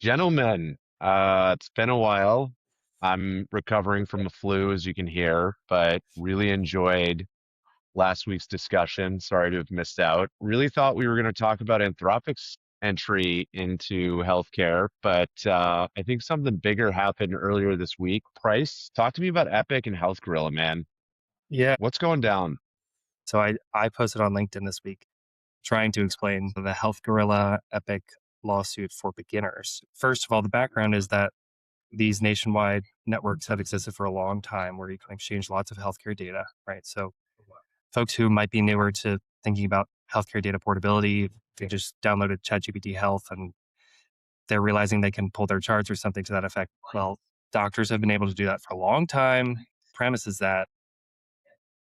Gentlemen, it's been a while. I'm recovering from the flu, as you can hear, but really enjoyed last week's discussion. Sorry to have missed out. Really thought we were going to talk about Anthropic's entry into healthcare, but I think something bigger happened earlier this week. Price, talk to me about Epic and Health Gorilla, man. Yeah. What's going down? So I posted on LinkedIn this week trying to explain the Health Gorilla Epic lawsuit for beginners. First of all, the background is that these nationwide networks have existed for a long time where you can exchange lots of healthcare data, right? So folks who might be newer to thinking about healthcare data portability, they just downloaded ChatGPT Health and they're realizing they can pull their charts or something to that effect. Well, doctors have been able to do that for a long time. Premise is that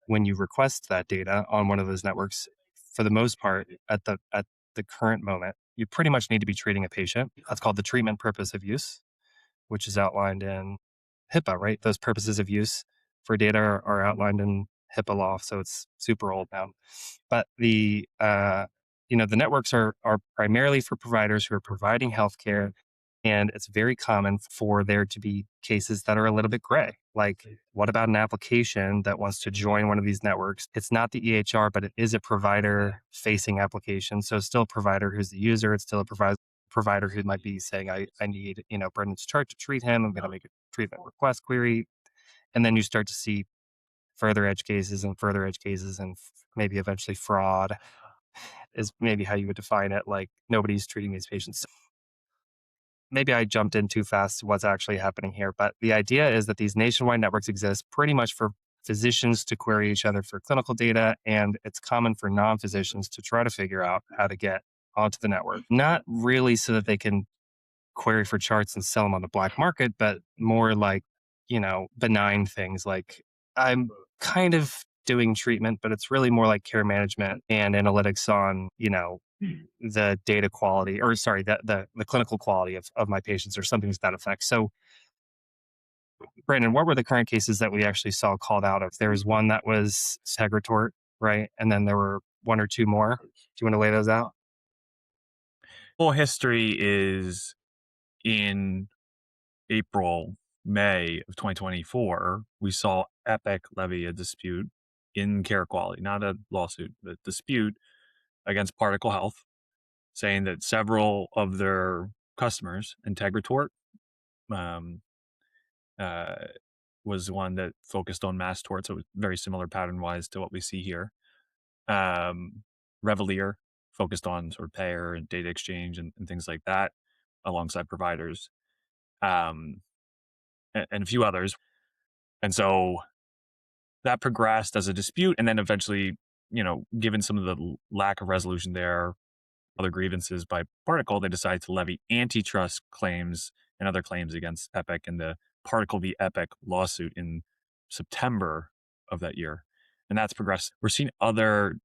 when you request that data on one of those networks, for the most part, at the current moment, you pretty much need to be treating a patient. That's called the treatment purpose of use, which is outlined in HIPAA, right? Those purposes of use for data are outlined in HIPAA law, so it's super old now. But the networks are primarily for providers who are providing healthcare, and it's very common for there to be cases that are a little bit gray. Like, what about an application that wants to join one of these networks? It's not the EHR, but it is a provider facing application. So it's still a provider who's the user. It's still a provider who might be saying, I need, Brendan's chart to treat him. I'm going to make a treatment request query. And then you start to see further edge cases and further edge cases and maybe eventually fraud is maybe how you would define it. Like, nobody's treating these patients. Maybe I jumped in too fast to what's actually happening here, but the idea is that these nationwide networks exist pretty much for physicians to query each other for clinical data, and it's common for non-physicians to try to figure out how to get onto the network. Not really so that they can query for charts and sell them on the black market, but more like, benign things like, I'm kind of doing treatment, but it's really more like care management and analytics on, the data quality, or sorry, the clinical quality of my patients or something to that effect. So, Brandon, what were the current cases that we actually saw called out of? There was one that was Segretort, right? And then there were one or two more. Do you want to lay those out? Full history is in April, May of 2024, we saw Epic levy a dispute in care quality, not a lawsuit, but dispute against Particle Health, saying that several of their customers, Integratort, um, uh, was one that focused on mass tort, so it was very similar pattern wise to what we see here. Um, Revelier focused on sort of payer and data exchange and things like that alongside providers, um, and a few others. And so that progressed as a dispute. And then eventually, given some of the lack of resolution there, other grievances by Particle, they decided to levy antitrust claims and other claims against Epic in the Particle v. Epic lawsuit in September of that year. And that's progressed. We're seeing other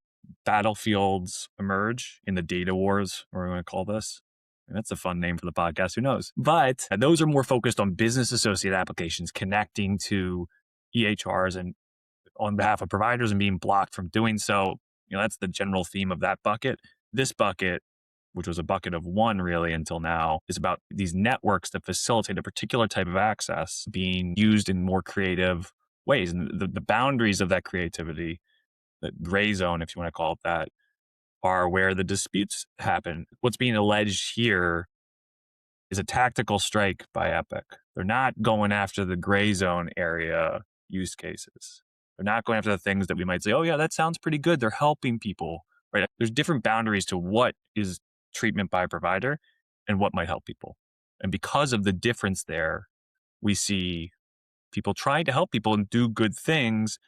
battlefields emerge in the data wars, or we want to call this. And that's a fun name for the podcast, who knows? But those are more focused on business associate applications connecting to EHRs and on behalf of providers and being blocked from doing so. That's the general theme of that bucket. This bucket, which was a bucket of one really until now, is about these networks that facilitate a particular type of access being used in more creative ways. And the boundaries of that creativity, the gray zone, if you want to call it that, are where the disputes happen. What's being alleged here is a tactical strike by Epic. They're not going after the gray zone area use cases. They're not going after the things that we might say, oh yeah, that sounds pretty good. They're helping people, right? There's different boundaries to what is treatment by a provider and what might help people. And because of the difference there, we see people trying to help people and do good things,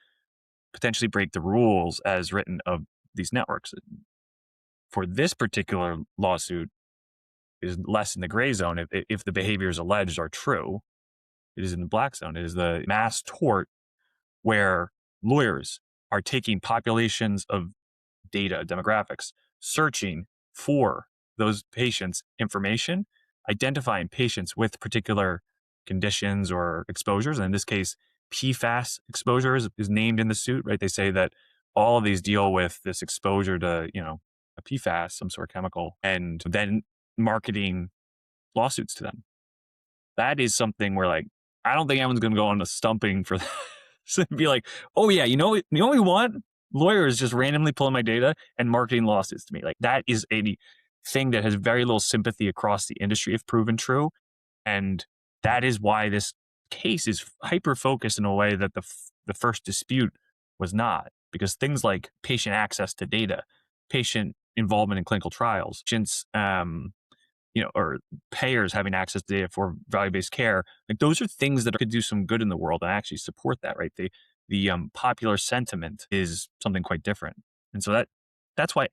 potentially break the rules as written of these networks. For this particular lawsuit, is less in the gray zone if the behaviors alleged are true. It is in the black zone. It is the mass tort where lawyers are taking populations of data, demographics, searching for those patients' information, identifying patients with particular conditions or exposures. And in this case, PFAS exposure is named in the suit, right? They say that all of these deal with this exposure to, a PFAS, some sort of chemical, and then marketing lawsuits to them. That is something where like I don't think anyone's going to go on a stumping for that. So be like, oh yeah, what we want? Lawyers just randomly pulling my data and marketing lawsuits to me. Like that is a thing that has very little sympathy across the industry if proven true. And that is why this case is hyper focused in a way that the first dispute was not, because things like patient access to data, patient involvement in clinical trials, patients, or payers having access to data for value-based care, like those are things that could do some good in the world and actually support that, right? The popular sentiment is something quite different, and so that's why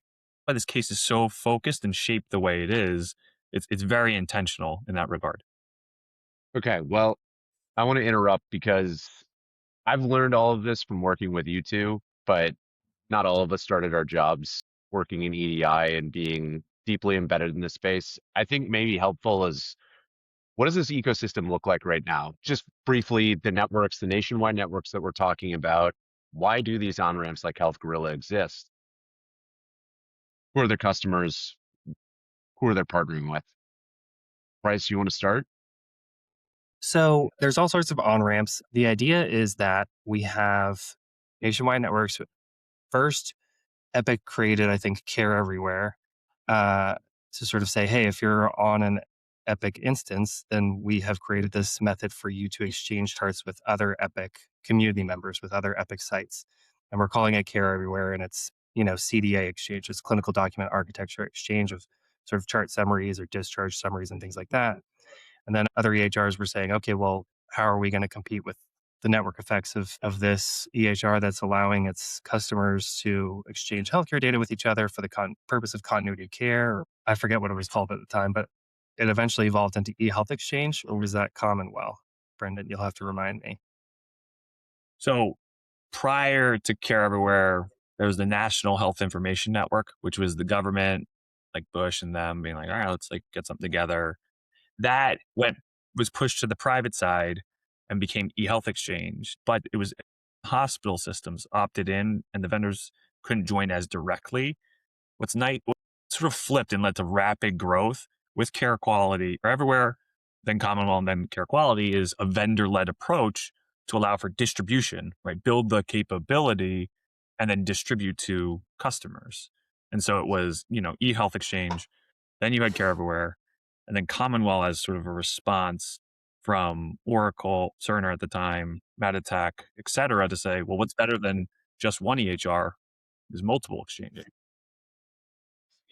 this case is so focused and shaped the way it is. It's very intentional in that regard. Okay, well, I want to interrupt because I've learned all of this from working with you two, but not all of us started our jobs working in EDI and being deeply embedded in this space. I think maybe helpful is what does this ecosystem look like right now? Just briefly, the networks, the nationwide networks that we're talking about, why do these on-ramps like Health Gorilla exist? Who are their customers? Who are they partnering with? Bryce, you want to start? So there's all sorts of on ramps. The idea is that we have nationwide networks. First, Epic created, I think, Care Everywhere uh, to sort of say, hey, if you're on an Epic instance, then we have created this method for you to exchange charts with other Epic community members, with other Epic sites. And we're calling it Care Everywhere. And it's, CDA exchange, it's clinical document architecture exchange of sort of chart summaries or discharge summaries and things like that. And then other EHRs were saying, okay, well, how are we going to compete with the network effects of this EHR that's allowing its customers to exchange healthcare data with each other for the purpose of continuity of care? I forget what it was called at the time, but it eventually evolved into eHealth Exchange, or was that Commonwealth? Brendan, you'll have to remind me. So prior to Care Everywhere, there was the National Health Information Network, which was the government, like Bush and them being like, all right, let's like get something together. That was pushed to the private side and became eHealth Exchange, but it was hospital systems opted in and the vendors couldn't join as directly. What's nice, what sort of flipped and led to rapid growth with Care Quality or everywhere, then Commonwealth and then Care Quality is a vendor-led approach to allow for distribution, right? Build the capability and then distribute to customers. And so it was, eHealth Exchange, then you had Care Everywhere, and then Commonwealth as sort of a response from Oracle, Cerner at the time, Meditech, et cetera, to say, well, what's better than just one EHR is multiple exchanges.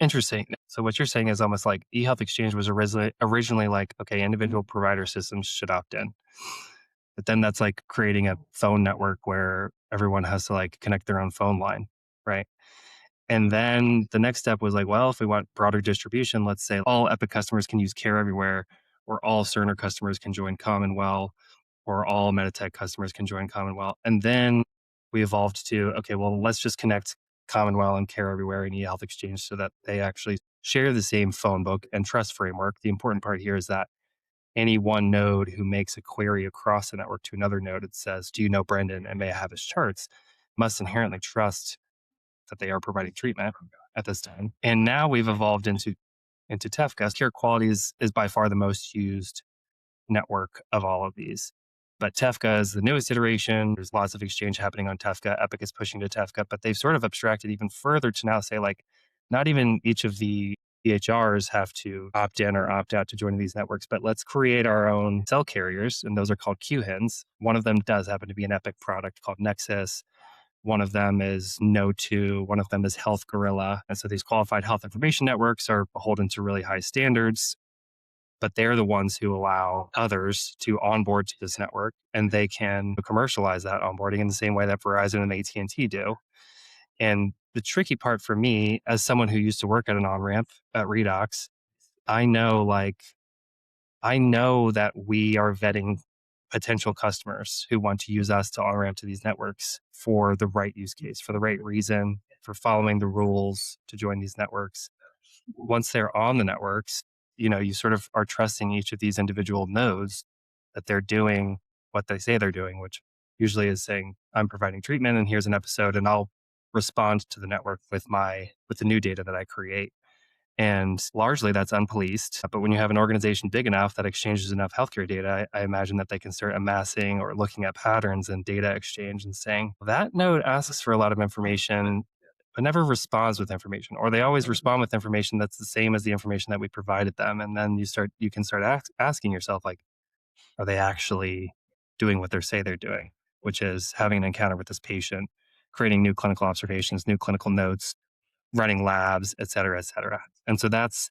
Interesting. So what you're saying is almost like eHealth Exchange was originally like, okay, individual provider systems should opt in. But then that's like creating a phone network where everyone has to like connect their own phone line, right? And then the next step was like, well, if we want broader distribution, let's say all Epic customers can use Care Everywhere, or all Cerner customers can join Commonwealth, or all Meditech customers can join Commonwealth. And then we evolved to, okay, well, let's just connect Commonwealth and Care Everywhere and eHealth Exchange so that they actually share the same phone book and trust framework. The important part here is that any one node who makes a query across the network to another node that says, do you know Brendan and may I have his charts, must inherently trust that they are providing treatment at this time. And now we've evolved into Tefka. Care Quality is by far the most used network of all of these. But Tefka is the newest iteration. There's lots of exchange happening on Tefka. Epic is pushing to Tefka, but they've sort of abstracted even further to now say, like, not even each of the EHRs have to opt in or opt out to join these networks, but let's create our own cell carriers, and those are called QHINs. One of them does happen to be an Epic product called Nexus. One of them is No2. One of them is Health Gorilla. And so these qualified health information networks are beholden to really high standards, but they're the ones who allow others to onboard to this network, and they can commercialize that onboarding in the same way that Verizon and AT&T do. And the tricky part for me, as someone who used to work at an on-ramp at Redox, I know that we are vetting potential customers who want to use us to on-ramp to these networks for the right use case, for the right reason, for following the rules to join these networks. Once they're on the networks, you sort of are trusting each of these individual nodes that they're doing what they say they're doing, which usually is saying, I'm providing treatment and here's an episode, and I'll respond to the network with the new data that I create. And largely that's unpoliced. But when you have an organization big enough that exchanges enough healthcare data, I imagine that they can start amassing or looking at patterns in data exchange and saying, that node asks for a lot of information, but never responds with information, or they always respond with information that's the same as the information that we provided them. And then you can start asking yourself, like, are they actually doing what they say they're doing, which is having an encounter with this patient, creating new clinical observations, new clinical notes, running labs, et cetera, et cetera. And so that's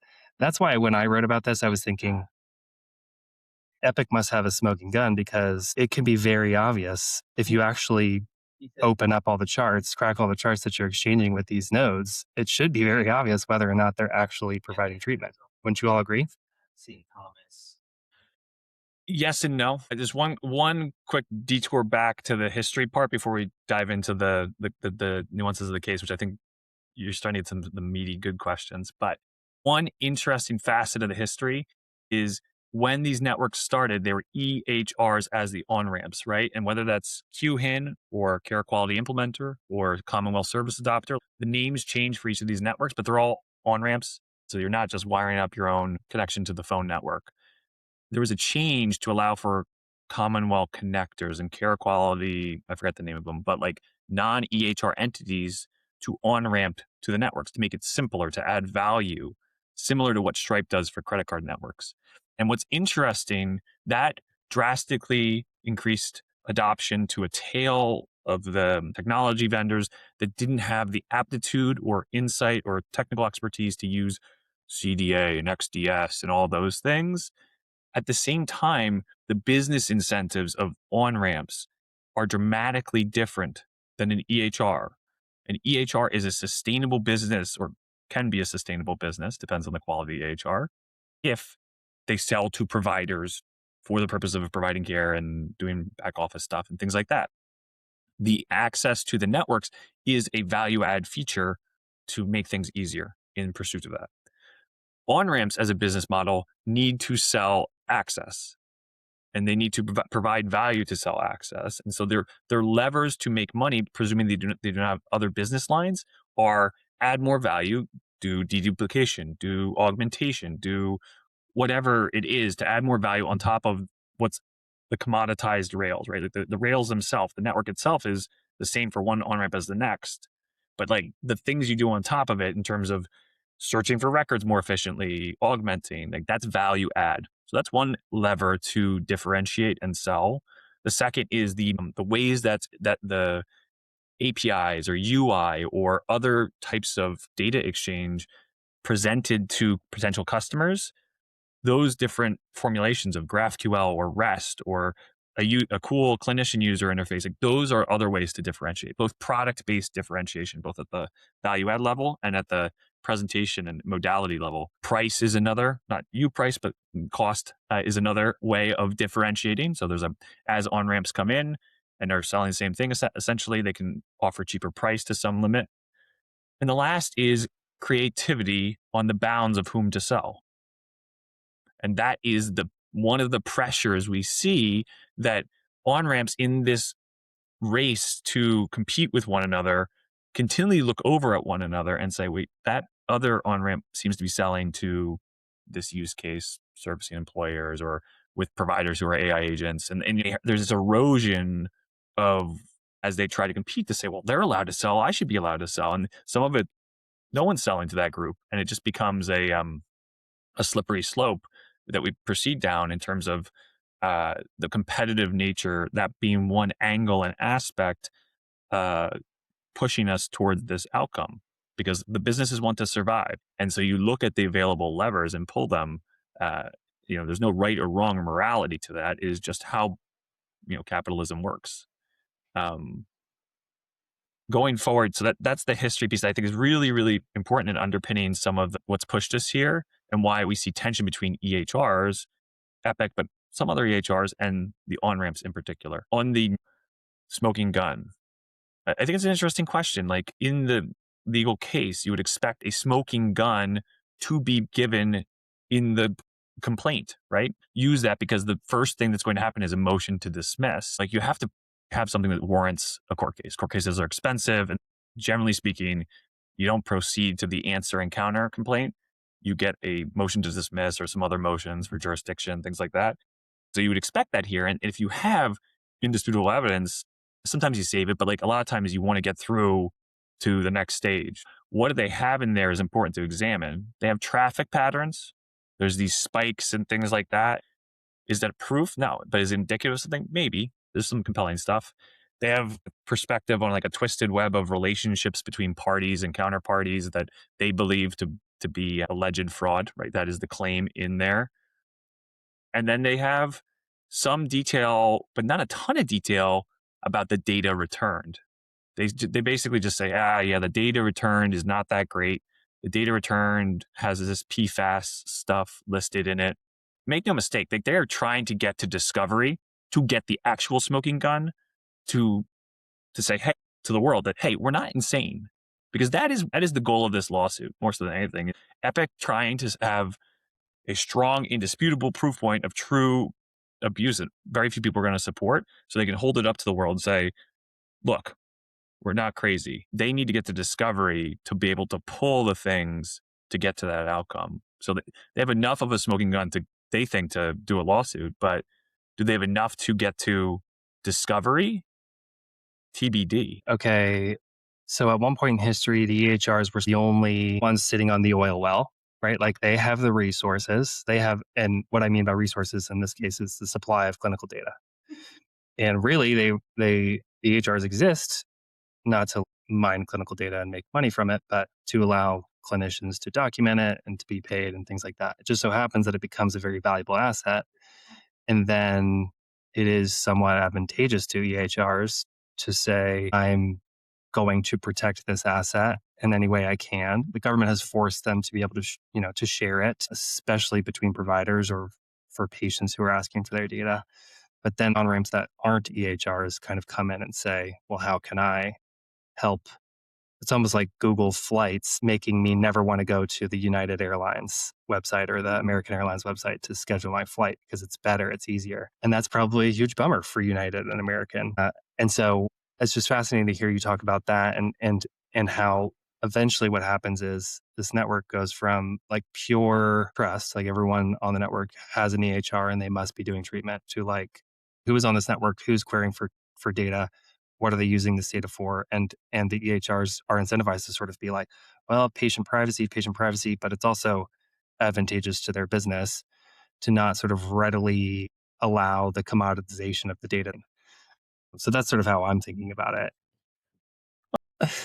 why when I wrote about this, I was thinking Epic must have a smoking gun, because it can be very obvious if you actually open up all the charts, crack all the charts that you're exchanging with these nodes. It should be very obvious whether or not they're actually providing treatment. Wouldn't you all agree? Yes and no. Just one quick detour back to the history part before we dive into the nuances of the case, which I think you're starting to get some of the meaty good questions. But one interesting facet of the history is when these networks started, they were EHRs as the on-ramps, right? And whether that's QHIN or Care Quality Implementer or Commonwealth Service Adopter, the names change for each of these networks, but they're all on-ramps. So you're not just wiring up your own connection to the phone network. There was a change to allow for Commonwealth connectors and Care Quality, I forget the name of them, but like non-EHR entities to on-ramp to the networks to make it simpler, to add value, similar to what Stripe does for credit card networks. And what's interesting, that drastically increased adoption to a tail of the technology vendors that didn't have the aptitude or insight or technical expertise to use CDA and XDS and all those things. At the same time, the business incentives of on-ramps are dramatically different than an EHR. An EHR is a sustainable business, or can be a sustainable business, depends on the quality of EHR, if they sell to providers for the purpose of providing care and doing back office stuff and things like that. The access to the networks is a value add feature to make things easier in pursuit of that. On-ramps as a business model need to sell access, and they need to provide value to sell access. And so their levers to make money, presuming they do not have other business lines, are add more value, do deduplication, do augmentation, do whatever it is to add more value on top of what's the commoditized rails, right? Like the rails themselves, the network itself is the same for one on-ramp as the next. But like the things you do on top of it in terms of searching for records more efficiently, augmenting, like that's value add. So that's one lever to differentiate and sell. The second is the ways that the APIs or UI or other types of data exchange presented to potential customers. Those different formulations of GraphQL or REST or a cool clinician user interface, like those are other ways to differentiate, both product-based differentiation, both at the value add level and at the presentation and modality level. Price is another, not you price, but cost is another way of differentiating. So as on-ramps come in and are selling the same thing, essentially they can offer cheaper price to some limit. And the last is creativity on the bounds of whom to sell. And that is one of the pressures we see, that on-ramps in this race to compete with one another continually look over at one another and say, wait, that other on-ramp seems to be selling to this use case, servicing employers or with providers who are AI agents. And there's this erosion of, as they try to compete, to say, well, they're allowed to sell, I should be allowed to sell. And some of it, no one's selling to that group. And it just becomes a slippery slope that we proceed down in terms of the competitive nature, that being one angle and aspect pushing us toward this outcome, because the businesses want to survive. And so you look at the available levers and pull them. There's no right or wrong morality to that. It is just how capitalism works. Going forward, so that's the history piece that I think is really, really important in underpinning some of what's pushed us here and why we see tension between EHRs, Epic, but some other EHRs, and the on-ramps in particular. On the smoking gun, I think it's an interesting question. Like in the legal case, you would expect a smoking gun to be given in the complaint, right? Use that, because the first thing that's going to happen is a motion to dismiss. Like you have to have something that warrants a court case. Court cases are expensive, and generally speaking, you don't proceed to the answer and counter complaint. you get a motion to dismiss or some other motions for jurisdiction, things like that. So you would expect that here. And if you have indisputable evidence, sometimes you save it, but like a lot of times you want to get through to the next stage. What do they have in there is important to examine. They have traffic patterns. There's these spikes and things like that. Is that proof? No. But is it indicative of something? Maybe. There's some compelling stuff. They have perspective on like a twisted web of relationships between parties and counterparties that they believe to be alleged fraud, right? That is the claim in there. And then they have some detail, but not a ton of detail about the data returned. They basically just say, yeah, the data returned is not that great. The data returned has this PFAS stuff listed in it. Make no mistake, they're trying to get to discovery, to get the actual smoking gun, to say, hey, to the world that, hey, we're not insane. Because that is the goal of this lawsuit, more so than anything. Epic trying to have a strong, indisputable proof point of true abuse that very few people are going to support, so they can hold it up to the world and say, look, we're not crazy. They need to get to discovery to be able to pull the things to get to that outcome. So they have enough of a smoking gun they think to do a lawsuit, but do they have enough to get to discovery? TBD. Okay. So at one point in history, the EHRs were the only ones sitting on the oil well, right? Like they have the resources. And what I mean by resources in this case is the supply of clinical data. And really, the EHRs exist not to mine clinical data and make money from it, but to allow clinicians to document it and to be paid and things like that. It just so happens that it becomes a very valuable asset. And then it is somewhat advantageous to EHRs to say, I'm going to protect this asset in any way I can. The government has forced them to be able to, to share it, especially between providers or for patients who are asking for their data. But then on-ramps that aren't EHRs kind of come in and say, well, how can I help? It's almost like Google Flights making me never want to go to the United Airlines website or the American Airlines website to schedule my flight because it's better, it's easier. And that's probably a huge bummer for United and American. And so it's just fascinating to hear you talk about that and how eventually what happens is this network goes from like pure trust, like everyone on the network has an EHR and they must be doing treatment, to like who is on this network, who's querying for data, what are they using this data for? And the EHRs are incentivized to sort of be like, well, patient privacy, but it's also advantageous to their business to not sort of readily allow the commoditization of the data. So that's sort of how I'm thinking about it.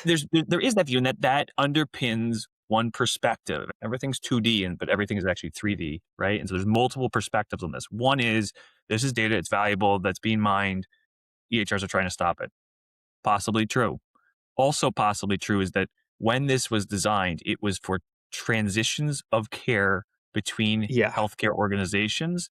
There is that view, and that underpins one perspective. Everything's 2D, but everything is actually 3D, right? And so there's multiple perspectives on this. One is, this is data, it's valuable, that's being mined. EHRs are trying to stop it. Possibly true. Also possibly true is that when this was designed, it was for transitions of care between healthcare organizations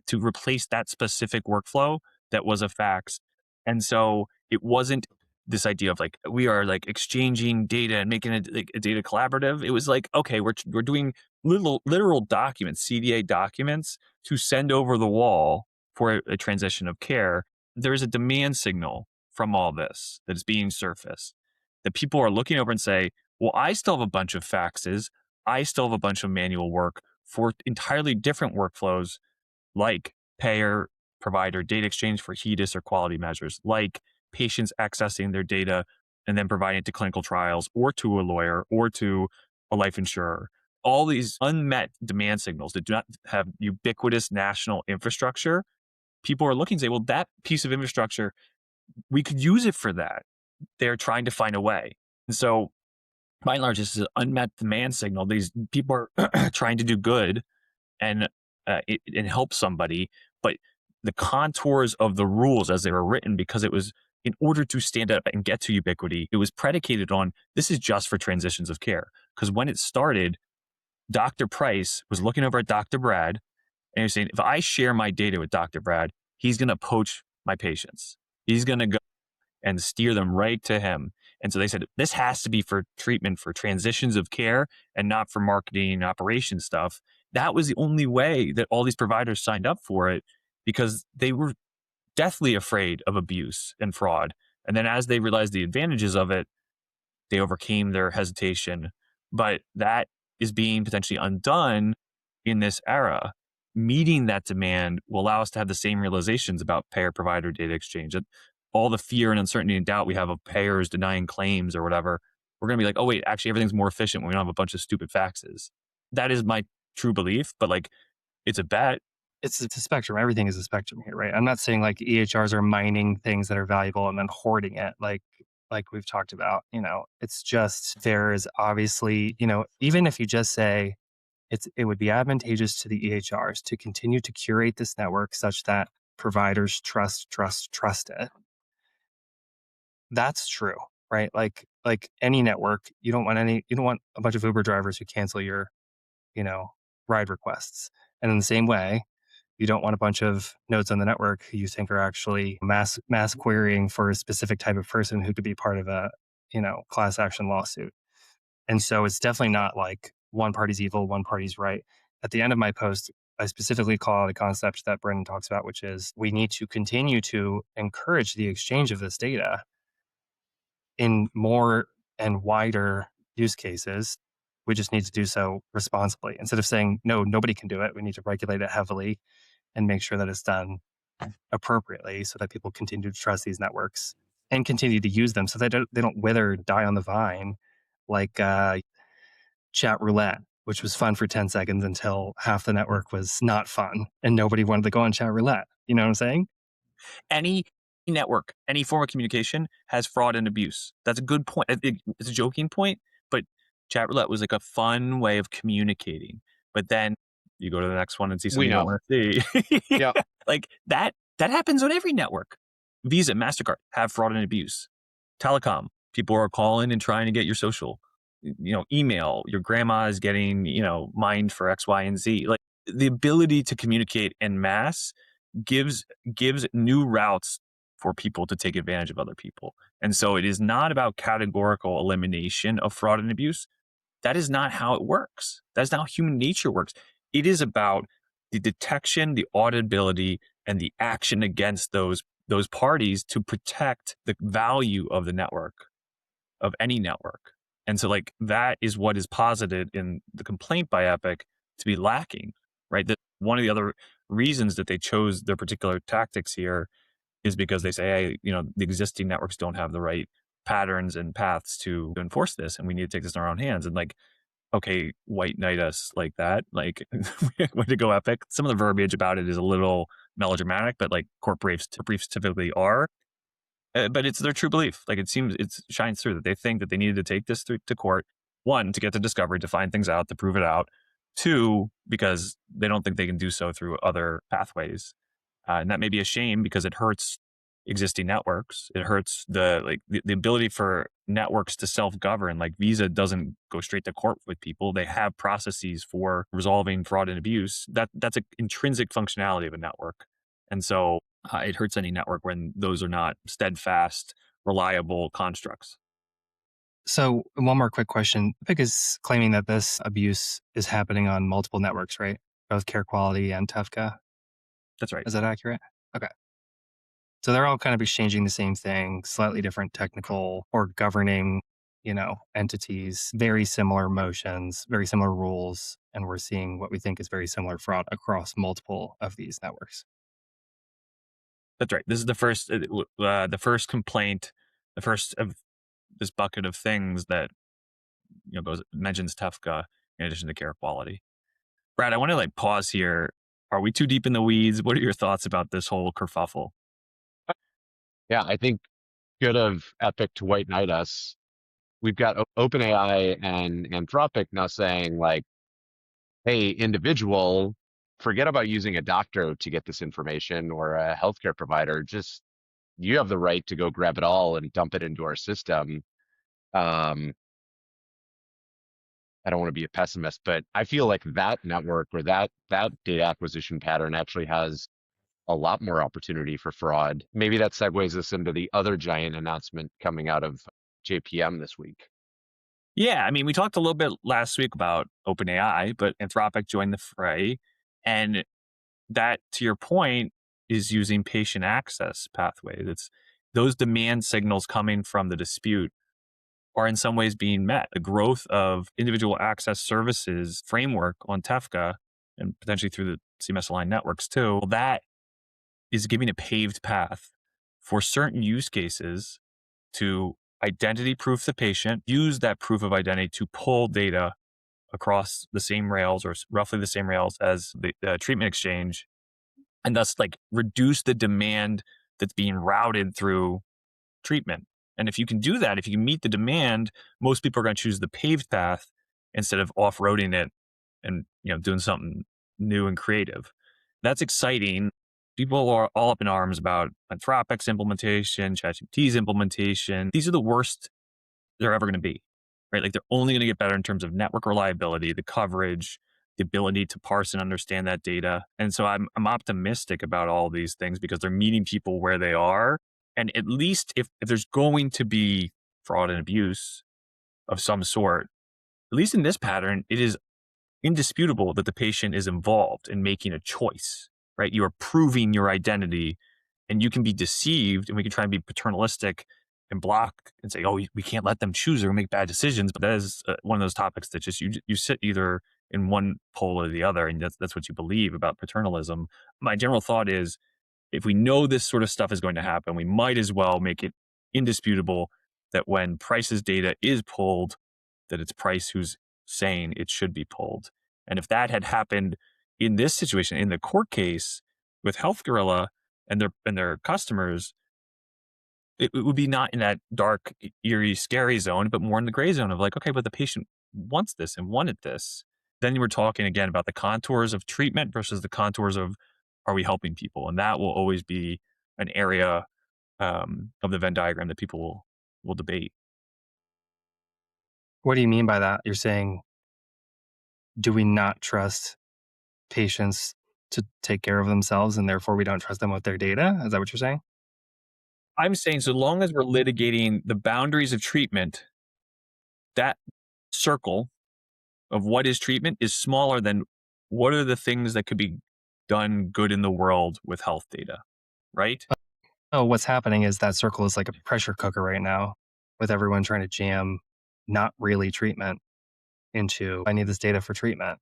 to replace that specific workflow that was a fax. And so it wasn't this idea of like, we are like exchanging data and making it like a data collaborative. It was like, okay, we're doing literal documents, CDA documents, to send over the wall for a transition of care. There is a demand signal from all this that is being surfaced, that people are looking over and say, well, I still have a bunch of faxes. I still have a bunch of manual work for entirely different workflows, like payer provider data exchange for HEDIS or quality measures, like patients accessing their data and then providing it to clinical trials or to a lawyer or to a life insurer. All these unmet demand signals that do not have ubiquitous national infrastructure. People are looking and say, well, that piece of infrastructure, we could use it for that. They're trying to find a way. And so by and large, this is an unmet demand signal. These people are trying to do good and help somebody, but the contours of the rules as they were written, because it was in order to stand up and get to ubiquity, it was predicated on, this is just for transitions of care. Because when it started, Dr. Price was looking over at Dr. Brad and he was saying, if I share my data with Dr. Brad, he's going to poach my patients. He's going to go and steer them right to him. And so they said, this has to be for treatment for transitions of care and not for marketing and operation stuff. That was the only way that all these providers signed up for it, because they were deathly afraid of abuse and fraud. And then as they realized the advantages of it, they overcame their hesitation. But that is being potentially undone in this era. Meeting that demand will allow us to have the same realizations about payer-provider data exchange. And all the fear and uncertainty and doubt we have of payers denying claims or whatever, we're going to be like, oh, wait, actually, everything's more efficient when we don't have a bunch of stupid faxes. That is my true belief, but like, it's a bet. It's a spectrum. Everything is a spectrum here, right? I'm not saying like EHRs are mining things that are valuable and then hoarding it, like we've talked about. It's just there is obviously, even if you just say it would be advantageous to the EHRs to continue to curate this network such that providers trust it. That's true, right? Like any network, you don't want a bunch of Uber drivers who cancel your, you know, ride requests. And in the same way, you don't want a bunch of nodes on the network who you think are actually mass querying for a specific type of person who could be part of a, class action lawsuit. And so it's definitely not like one party's evil, one party's right. At the end of my post, I specifically call out a concept that Brendan talks about, which is we need to continue to encourage the exchange of this data in more and wider use cases. We just need to do so responsibly. Instead of saying, no, nobody can do it, we need to regulate it heavily and make sure that it's done appropriately so that people continue to trust these networks and continue to use them so they don't wither, die on the vine like chat roulette, which was fun for 10 seconds until half the network was not fun and nobody wanted to go on chat roulette. You know what I'm saying? Any network, any form of communication has fraud and abuse. That's a good point. It's a joking point, but chat roulette was like a fun way of communicating. But then you go to the next one and see something We you don't know. want to see. Yeah. Like that happens on every network. Visa, MasterCard have fraud and abuse. Telecom, people are calling and trying to get your social. Email, your grandma is getting, mined for X, Y, and Z. Like the ability to communicate en masse gives new routes for people to take advantage of other people. And so it is not about categorical elimination of fraud and abuse. That is not how it works. That's not how human nature works. It is about the detection, the auditability, and the action against those parties to protect the value of the network, of any network. And so like that is what is posited in the complaint by Epic to be lacking, right? That one of the other reasons that they chose their particular tactics here is because they say, hey, the existing networks don't have the right patterns and paths to enforce this, and we need to take this in our own hands. And like, okay, white knight us like that, like way to go, Epic. Some of the verbiage about it is a little melodramatic, but like court briefs typically are. But it's their true belief. Like it shines through that they think that they needed to take this to court. One, to get the discovery, to find things out, to prove it out. Two, because they don't think they can do so through other pathways. And that may be a shame because it hurts existing networks. It hurts the ability for networks to self-govern. Like Visa doesn't go straight to court with people. They have processes for resolving fraud and abuse. That's an intrinsic functionality of a network. And so it hurts any network when those are not steadfast, reliable constructs. So one more quick question. Epic is claiming that this abuse is happening on multiple networks, right? Both CareQuality and Tefka. That's right. Is that accurate? Okay. So they're all kind of exchanging the same thing, slightly different technical or governing, entities, very similar motions, very similar rules. And we're seeing what we think is very similar fraud across multiple of these networks. That's right. This is the first complaint, the first of this bucket of things that mentions Tefka in addition to CareQuality. Brad, I want to pause here. Are we too deep in the weeds? What are your thoughts about this whole kerfuffle? Yeah, I think good of Epic to white knight us. We've got OpenAI and Anthropic now saying like, hey, individual, forget about using a doctor to get this information or a healthcare provider. Just you have the right to go grab it all and dump it into our system. I don't want to be a pessimist, but I feel like that network or that data acquisition pattern actually has a lot more opportunity for fraud. Maybe that segues us into the other giant announcement coming out of JPM this week. Yeah, I mean, we talked a little bit last week about OpenAI, but Anthropic joined the fray. And that, to your point, is using patient access pathway. That's those demand signals coming from the dispute are in some ways being met. The growth of individual access services framework on TEFCA and potentially through the CMS aligned networks too, that is giving a paved path for certain use cases to identity proof the patient, use that proof of identity to pull data across the same rails or roughly the same rails as the treatment exchange, and thus like reduce the demand that's being routed through treatment. And if you can do that, if you can meet the demand, most people are going to choose the paved path instead of off-roading it and doing something new and creative. That's exciting. People are all up in arms about Anthropic's implementation, ChatGPT's implementation. These are the worst they're ever going to be, right? Like they're only going to get better in terms of network reliability, the coverage, the ability to parse and understand that data. And so I'm optimistic about all these things because they're meeting people where they are. And at least if there's going to be fraud and abuse of some sort, at least in this pattern, it is indisputable that the patient is involved in making a choice, right? You are proving your identity, and you can be deceived, and we can try and be paternalistic and block and say, oh, we can't let them choose or make bad decisions. But that is one of those topics that just you sit either in one pole or the other, and that's what you believe about paternalism. My general thought is, if we know this sort of stuff is going to happen, we might as well make it indisputable that when Price's data is pulled, that it's Price who's saying it should be pulled. And if that had happened in this situation, in the court case with Health Gorilla and their customers, it would be not in that dark, eerie, scary zone, but more in the gray zone of like, okay, but the patient wants this and wanted this. Then you were talking again about the contours of treatment versus the contours of, are we helping people? And that will always be an area of the Venn diagram that people will debate. What do you mean by that? You're saying, do we not trust patients to take care of themselves and therefore we don't trust them with their data? Is that what you're saying? I'm saying so long as we're litigating the boundaries of treatment, that circle of what is treatment is smaller than what are the things that could be done good in the world with health data, right? Oh, what's happening is that circle is like a pressure cooker right now with everyone trying to jam not really treatment into, I need this data for treatment.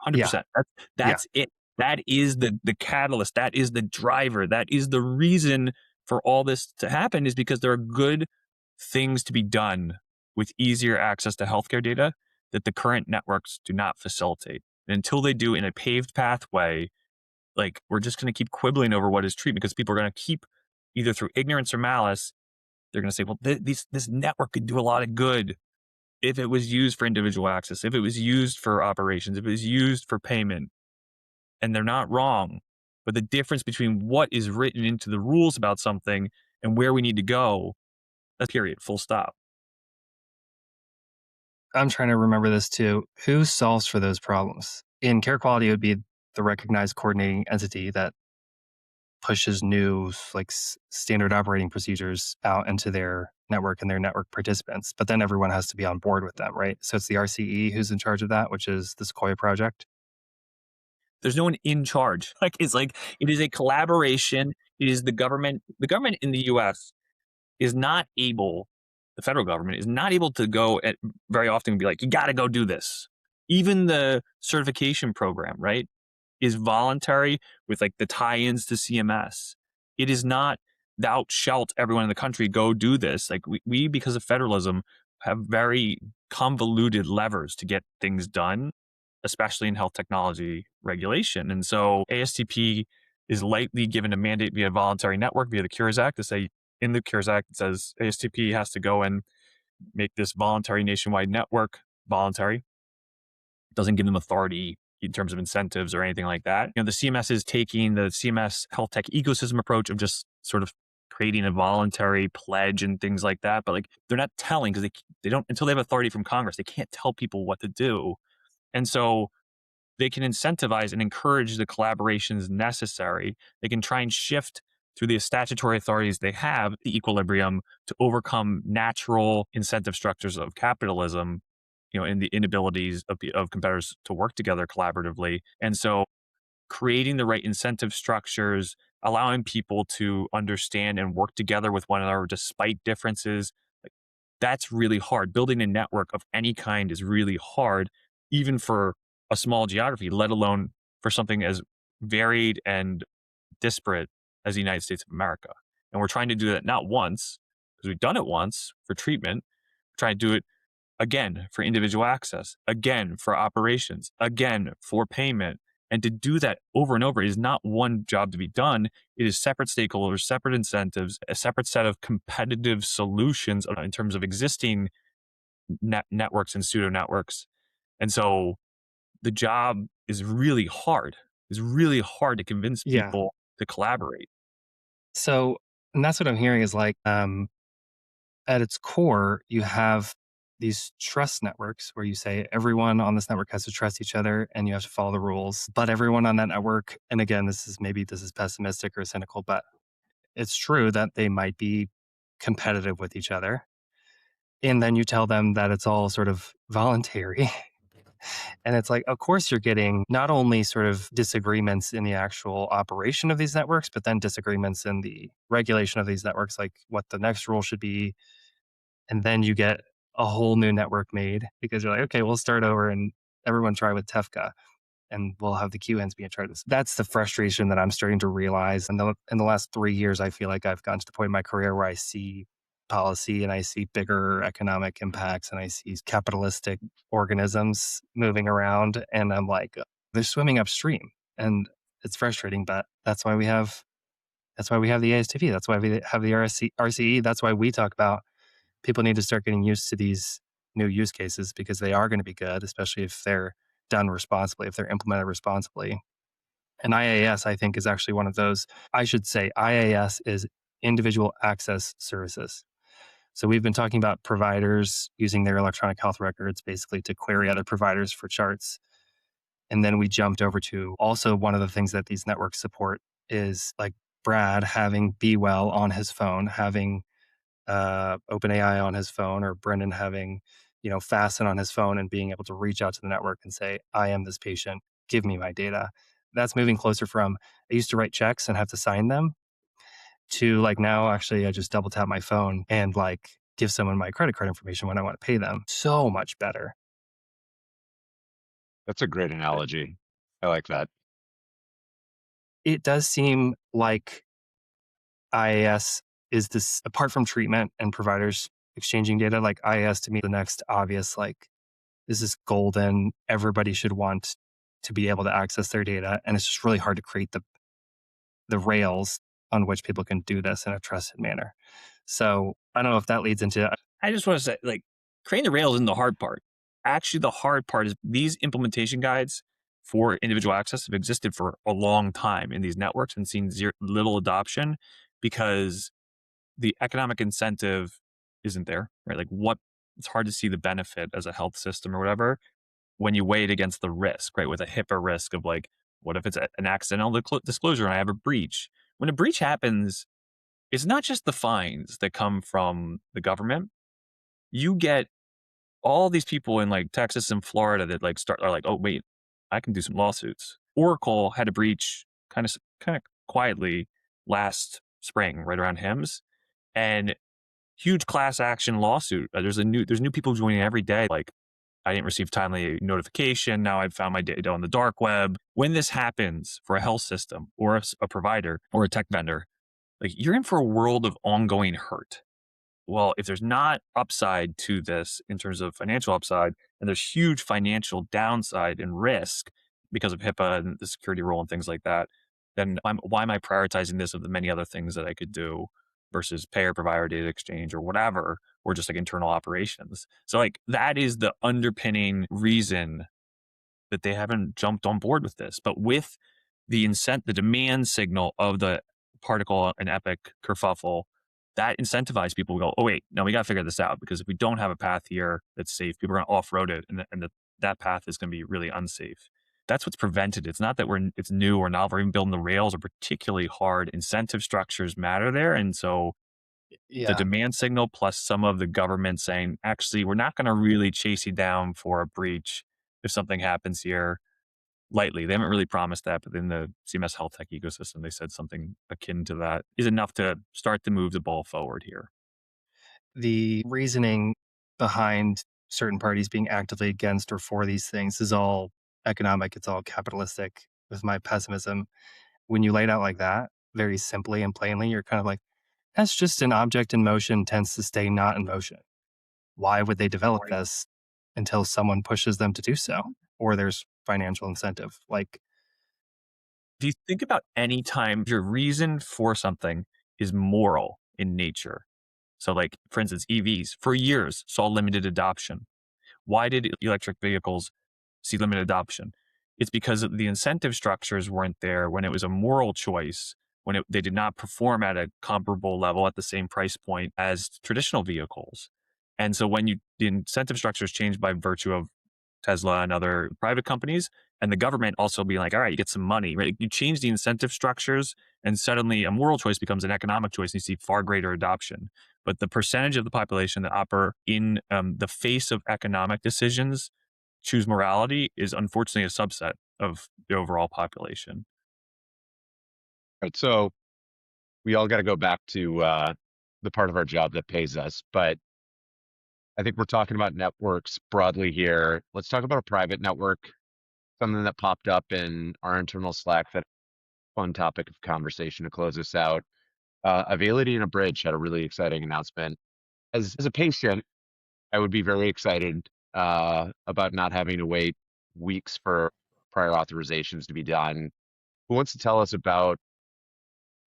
100%. That's it. That is the catalyst. That is the driver. That is the reason for all this to happen, is because there are good things to be done with easier access to healthcare data that the current networks do not facilitate. And until they do in a paved pathway, like we're just going to keep quibbling over what is treatment because people are going to keep, either through ignorance or malice, they're going to say, well, this network could do a lot of good if it was used for individual access, if it was used for operations, if it was used for payment. And they're not wrong. But the difference between what is written into the rules about something and where we need to go, that's period, full stop. I'm trying to remember this too. Who solves for those problems? In care quality, it would be the recognized coordinating entity that pushes new like standard operating procedures out into their network and their network participants. But then everyone has to be on board with them, right? So it's the RCE who's in charge of that, which is the Sequoia project. There's no one in charge. Like it is a collaboration. It is the government. The government in the US is not able, the federal government is not able to go at very often and be like, you got to go do this. Even the certification program, right, is voluntary with like the tie-ins to CMS. It is not, thou shalt everyone in the country go do this. Like we because of federalism, have very convoluted levers to get things done, especially in health technology regulation. And so ASTP is lightly given a mandate via voluntary network, via the Cures Act, to say, in the Cures Act, it says ASTP has to go and make this voluntary nationwide network voluntary. It doesn't give them authority in terms of incentives or anything like that. The CMS is taking the CMS health tech ecosystem approach of just sort of creating a voluntary pledge and things like that. But like they're not telling, because they don't, until they have authority from Congress, they can't tell people what to do. And so they can incentivize and encourage the collaborations necessary. They can try and shift through the statutory authorities they have the equilibrium to overcome natural incentive structures of capitalism, and the inabilities of competitors to work together collaboratively. And so creating the right incentive structures, allowing people to understand and work together with one another despite differences. That's really hard. Building a network of any kind is really hard, even for a small geography, let alone for something as varied and disparate as the United States of America. And we're trying to do that not once, because we've done it once for treatment, we're trying to do it again for individual access, again for operations, again for payment. And to do that over and over is not one job to be done. It is separate stakeholders, separate incentives, a separate set of competitive solutions in terms of existing networks and pseudo networks. And so the job is really hard. It's really hard to convince Yeah. people to collaborate. So, and that's what I'm hearing is like, at its core, you have these trust networks where you say everyone on this network has to trust each other and you have to follow the rules. But everyone on that network, and again, this is pessimistic or cynical, but it's true that they might be competitive with each other. And then you tell them that it's all sort of voluntary. And it's like, of course, you're getting not only sort of disagreements in the actual operation of these networks, but then disagreements in the regulation of these networks, like what the next rule should be. And then you get a whole new network made because you're like, okay, we'll start over and everyone try with Tefka and we'll have the QNs be in charge of this. That's the frustration that I'm starting to realize. And in the last 3 years, I feel like I've gotten to the point in my career where I see policy and I see bigger economic impacts and I see capitalistic organisms moving around. And I'm like, they're swimming upstream. And it's frustrating, but that's why we have the ASTP. That's why we have the RCE. That's why we talk about people need to start getting used to these new use cases because they are going to be good, especially if they're done responsibly, if they're implemented responsibly. And IAS, I think, is actually one of those. I should say IAS is individual access services. So we've been talking about providers using their electronic health records basically to query other providers for charts. And then we jumped over to also one of the things that these networks support is like Brad having Be Well on his phone, having OpenAI on his phone, or Brendan having, Fasten on his phone and being able to reach out to the network and say, I am this patient, give me my data. That's moving closer from I used to write checks and have to sign them to like now actually I just double tap my phone and like give someone my credit card information when I want to pay them. So much better. That's a great analogy. I like that. It does seem like IAS is this apart from treatment and providers exchanging data, like IAS to me, the next obvious, like this is golden. Everybody should want to be able to access their data. And it's just really hard to create the rails on which people can do this in a trusted manner. So I don't know if that leads into I just want to say, like, creating the rails isn't the hard part. Actually, the hard part is these implementation guides for individual access have existed for a long time in these networks and seen little adoption because the economic incentive isn't there, right? Like, it's hard to see the benefit as a health system or whatever when you weigh it against the risk, right? With a HIPAA risk of like, what if it's an accidental disclosure and I have a breach? When a breach happens, it's not just the fines that come from the government. You get all these people in like Texas and Florida that like are like, oh wait, I can do some lawsuits. Oracle had a breach kind of quietly last spring, right around HIMSS, and huge class action lawsuit. There's new people joining every day. Like, I didn't receive timely notification. Now I've found my data on the dark web. When this happens for a health system or a provider or a tech vendor, like you're in for a world of ongoing hurt. Well, if there's not upside to this in terms of financial upside, and there's huge financial downside and risk because of HIPAA and the security rule and things like that, then why am I prioritizing this of the many other things that I could do versus payer provider data exchange or whatever, or just like internal operations? So like that is the underpinning reason that they haven't jumped on board with this. But with the demand signal of the particle and epic kerfuffle, that incentivized people to go, oh wait, no, we got to figure this out, because if we don't have a path here that's safe, people are going to off-road it, and that path is going to be really unsafe. That's what's prevented it. It's not that it's new or novel, or even building the rails are particularly hard. Incentive structures matter there. And so the yeah. demand signal plus some of the government saying, actually, we're not going to really chase you down for a breach if something happens here lightly. They haven't really promised that, but in the CMS health tech ecosystem, they said something akin to that is enough to start to move the ball forward here. The reasoning behind certain parties being actively against or for these things is all economic, it's all capitalistic with my pessimism. When you lay it out like that, very simply and plainly, you're kind of like, that's just an object in motion tends to stay not in motion. Why would they develop this until someone pushes them to do so? Or there's financial incentive. Like, If you think about any time your reason for something is moral in nature. So, like, for instance, EVs for years saw limited adoption. Why did electric vehicles see limited adoption? It's because the incentive structures weren't there when it was a moral choice, when they did not perform at a comparable level at the same price point as traditional vehicles. And so when the incentive structures changed by virtue of Tesla and other private companies, and the government also being like, all right, you get some money, right? You change the incentive structures, and suddenly a moral choice becomes an economic choice, and you see far greater adoption. But the percentage of the population that operate in the face of economic decisions choose morality is unfortunately a subset of the overall population. Right. So we all got to go back to the part of our job that pays us. But I think we're talking about networks broadly here. Let's talk about a private network, something that popped up in our internal Slack that fun topic of conversation to close us out. Availity and a bridge had a really exciting announcement. As a patient, I would be very excited about not having to wait weeks for prior authorizations to be done. Who wants to tell us about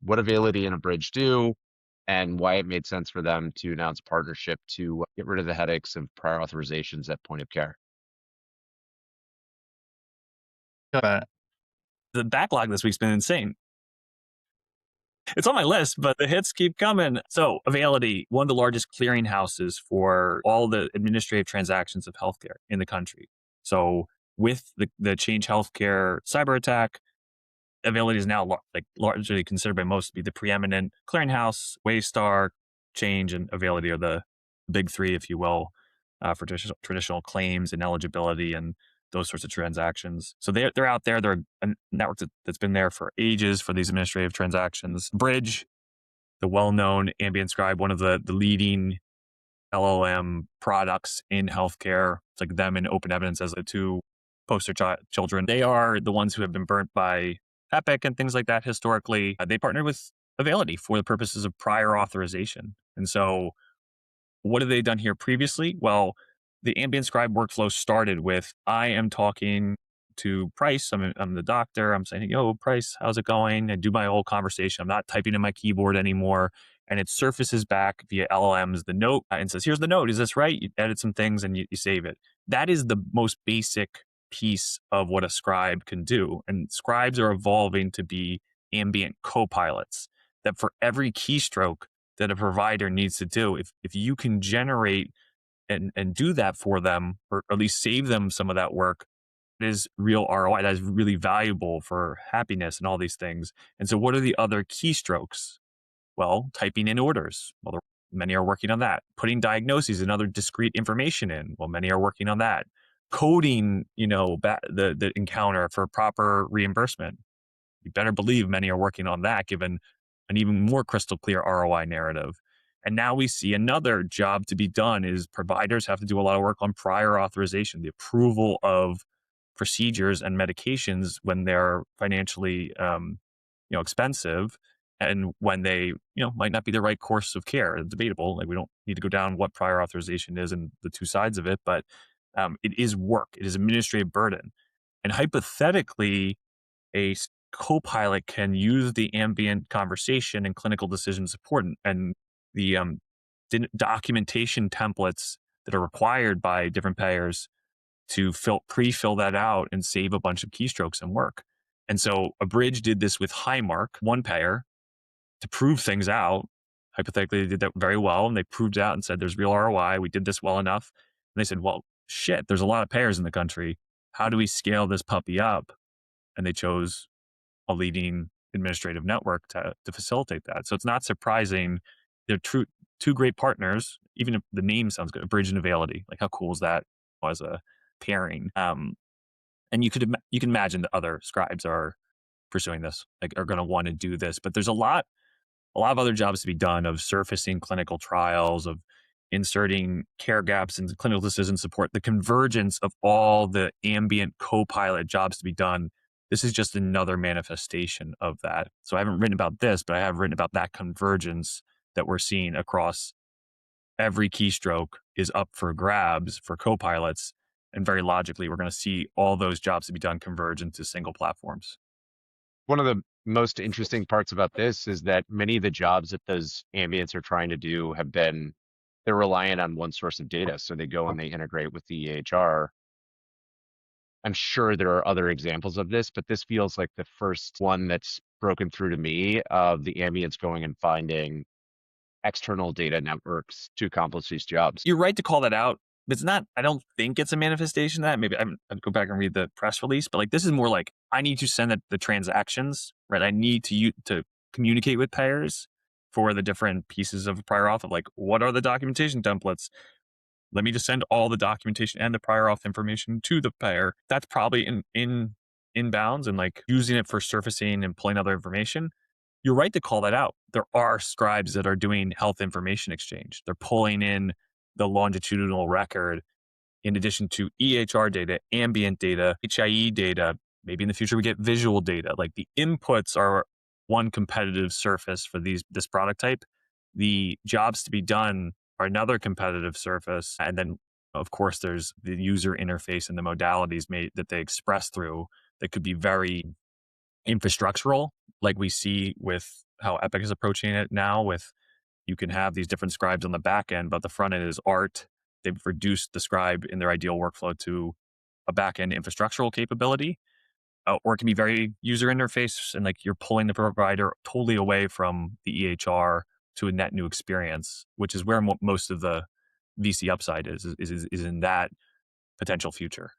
what Availity and a bridge do and why it made sense for them to announce a partnership to get rid of the headaches of prior authorizations at point of care? but The backlog this week's been insane. It's on my list, but the hits keep coming. So, Availity, one of the largest clearinghouses for all the administrative transactions of healthcare in the country. So, with the Change Healthcare cyber attack, Availity is now largely considered by most to be the preeminent clearinghouse. Waystar, Change, and Availity are the big three, if you will, for traditional claims and eligibility and those sorts of transactions. So they're out there. They're a network that's been there for ages for these administrative transactions. Bridge, the well-known ambient scribe, one of the leading LLM products in healthcare. It's like them and Open Evidence as the two poster children. They are the ones who have been burnt by Epic and things like that historically. They partnered with Availity for the purposes of prior authorization. And so what have they done here previously? Well, the ambient scribe workflow started with, I am talking to Price. I'm the doctor. I'm saying, yo, Price, how's it going? I do my whole conversation. I'm not typing in my keyboard anymore. And it surfaces back via LLMs the note and says, here's the note. Is this right? You edit some things and you save it. That is the most basic piece of what a scribe can do. And scribes are evolving to be ambient co-pilots that for every keystroke that a provider needs to do, if you can generate and do that for them, or at least save them some of that work, it is real ROI. That is really valuable for happiness and all these things. And so what are the other keystrokes? Well, typing in orders. Well, many are working on that. Putting diagnoses and other discrete information in. Well, many are working on that. Coding, the encounter for proper reimbursement. You better believe many are working on that, given an even more crystal clear ROI narrative. And now we see another job to be done is providers have to do a lot of work on prior authorization, the approval of procedures and medications when they're financially, expensive, and when they, might not be the right course of care. It's debatable. Like, we don't need to go down what prior authorization is and the two sides of it, but it is work. It is administrative burden. And hypothetically, a co-pilot can use the ambient conversation and clinical decision support and the documentation templates that are required by different payers to pre-fill that out and save a bunch of keystrokes and work. And so a bridge did this with Highmark, one payer, to prove things out. Hypothetically, they did that very well, and they proved out and said there's real ROI. We did this well enough. And they said, well, shit, there's a lot of payers in the country. How do we scale this puppy up? And they chose a leading administrative network to facilitate that. So it's not surprising. They're two great partners, even if the name sounds good, Bridge and Availity. Like, how cool is that as a pairing? And you can imagine that other scribes are pursuing this, like, are going to want to do this. But there's a lot of other jobs to be done of surfacing clinical trials, of inserting care gaps and clinical decision support, the convergence of all the ambient co-pilot jobs to be done. This is just another manifestation of that. So I haven't written about this, but I have written about that convergence that we're seeing across every keystroke is up for grabs for co-pilots. And very logically, we're going to see all those jobs to be done converge into single platforms. One of the most interesting parts about this is that many of the jobs that those ambients are trying to do they're reliant on one source of data. So they go and they integrate with the EHR. I'm sure there are other examples of this, but this feels like the first one that's broken through to me of the ambients going and finding external data networks to accomplish these jobs. You're right to call that out. It's not, I don't think it's a manifestation of that. Maybe I'd go back and read the press release, but like this is more like I need to send the transactions, right? I need to communicate with payers for the different pieces of prior auth of like, what are the documentation templates? Let me just send all the documentation and the prior auth information to the payer. That's probably in bounds and like using it for surfacing and pulling other information. You're right to call that out. There are scribes that are doing health information exchange. They're pulling in the longitudinal record in addition to EHR data, ambient data, HIE data. Maybe in the future we get visual data. Like the inputs are one competitive surface for this product type. The jobs to be done are another competitive surface. And then, of course, there's the user interface and the modalities that they express through that could be very infrastructural, like we see with how Epic is approaching it now with you can have these different scribes on the back end, but the front end is art. They've reduced the scribe in their ideal workflow to a back end infrastructural capability, or it can be very user interface and like you're pulling the provider totally away from the EHR to a net new experience, which is where most of the VC upside is in that potential future.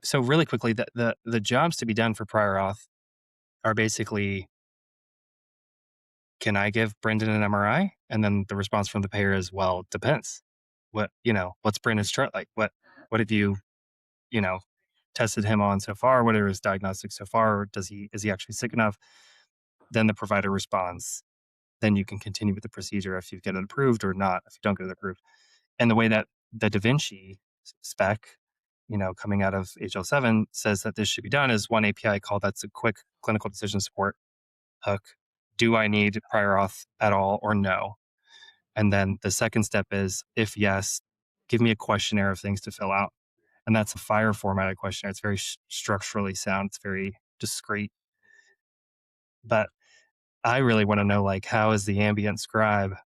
So really quickly, the jobs to be done for prior auth are basically, can I give Brendan an MRI? And then the response from the payer is, well, depends. What's Brendan's chart like? What have you tested him on so far? What are his diagnostics so far? Is he actually sick enough? Then the provider responds. Then you can continue with the procedure if you get it approved or not, if you don't get it approved. And the way that the Da Vinci spec, coming out of HL7 says that this should be done is one API call that's a quick clinical decision support hook. Do I need prior auth at all or no? And then the second step is, if yes, give me a questionnaire of things to fill out. And that's a FHIR formatted questionnaire. It's very structurally sound. It's very discrete. But I really want to know, like, how is the ambient scribe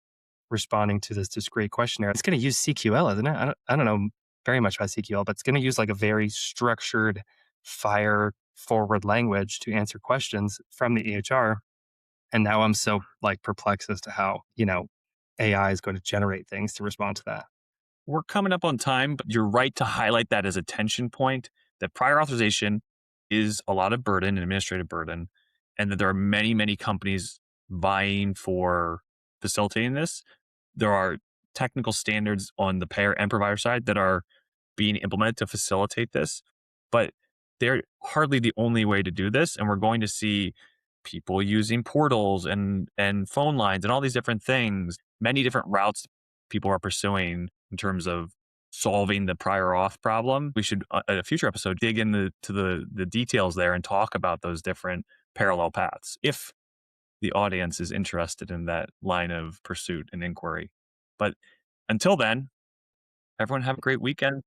responding to this discrete questionnaire? It's going to use CQL, isn't it? I don't know very much about CQL, but it's going to use like a very structured FHIR forward language to answer questions from the EHR. And now I'm so like perplexed as to how, AI is going to generate things to respond to that. We're coming up on time, but you're right to highlight that as a tension point, that prior authorization is a lot of burden, an administrative burden, and that there are many, many companies vying for facilitating this. There are technical standards on the payer and provider side that are being implemented to facilitate this, but they're hardly the only way to do this. And we're going to see people using portals and phone lines and all these different things, many different routes people are pursuing in terms of solving the prior auth problem. We should, at a future episode, dig into the details there and talk about those different parallel paths, if the audience is interested in that line of pursuit and inquiry. But until then, everyone have a great weekend.